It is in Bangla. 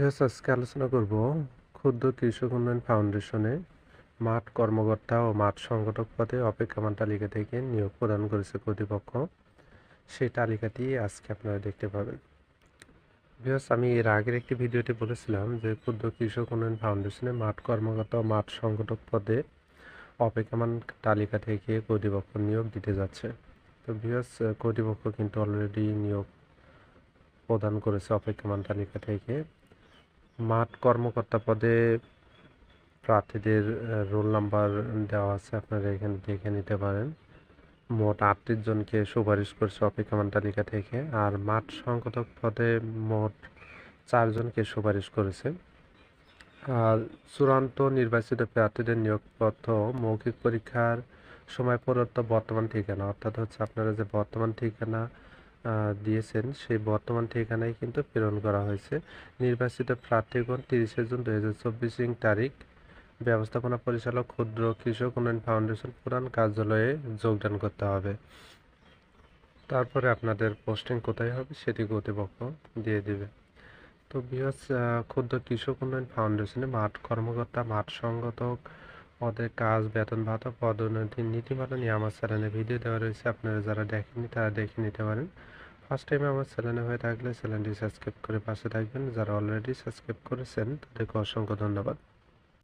আজকে আলোচনা করব ক্ষুদ্র কৃষক উন্নয়ন ফাউন্ডেশনে মাঠ কর্মকর্তা ও মাঠ সংগঠক পদে অপেক্ষমান তালিকা থেকে নিয়োগ প্রদান করেছে কর্তৃপক্ষ। সেই তালিকাটি আজকে আপনারা দেখতে পাবেন। আমি এর আগের একটি ভিডিওতে বলেছিলাম যে ক্ষুদ্র কৃষক উন্নয়ন ফাউন্ডেশনে মাঠ কর্মকর্তা ও মাঠ সংগঠক পদে অপেক্ষমান তালিকা থেকে কর্তৃপক্ষ নিয়োগ দিতে যাচ্ছে। তো কর্তৃপক্ষ কিন্তু অলরেডি নিয়োগ প্রদান করেছে অপেক্ষমান তালিকা থেকে। মাঠ কর্মকর্তা পদে প্রার্থীদের রোল নাম্বার দেওয়া আছে, আপনারা এখানে দেখে নিতে পারেন। মোট 38 জনকে সুপারিশ করছে অপেক্ষমান তালিকা থেকে, আর মাঠ সংগঠক পদে মোট 4 জনকে সুপারিশ করেছে। আর চূড়ান্ত নির্বাচিত প্রার্থীদের নিয়োগপত্র মৌখিক পরীক্ষার সময় প্রদত্ত বর্তমান ঠিকানা, অর্থাৎ আপনারা যে বর্তমান ঠিকানা দিয়েছেন সেই বর্তমান ঠিকানায় কিন্তু প্রেরণ করা হয়েছে। নির্বাচিত প্রার্থীগণ 30 জুন 2024 তারিখ ব্যবস্থাপনা পরিচালক ক্ষুদ্র কৃষক উন্নয়ন ফাউন্ডেশন পুরান কার্যালয়ে যোগদান করতে হবে। তারপরে আপনাদের পোস্টিং কোথায় হবে সেটি কর্তৃপক্ষ দিয়ে দিবে। তো ক্ষুদ্র কৃষক উন্নয়ন ফাউন্ডেশনে মাঠ কর্মকর্তা, মাঠ সংগঠক পদের কাজ, বেতন ভাতা, পদোন্নতির নীতিমালা নিয়ে আমার চ্যানেলে ভিডিও দেওয়া রয়েছে। আপনারা যারা দেখেননি তারা দেখে নিতে পারেন। ফার্স্ট টাইম আমার চ্যানেলে হয়ে থাকলে চ্যানেলটি সাবস্ক্রাইব করে পাশে থাকবেন। যারা অলরেডি সাবস্ক্রাইব করেছেন তাদেরকে অসংখ্য ধন্যবাদ।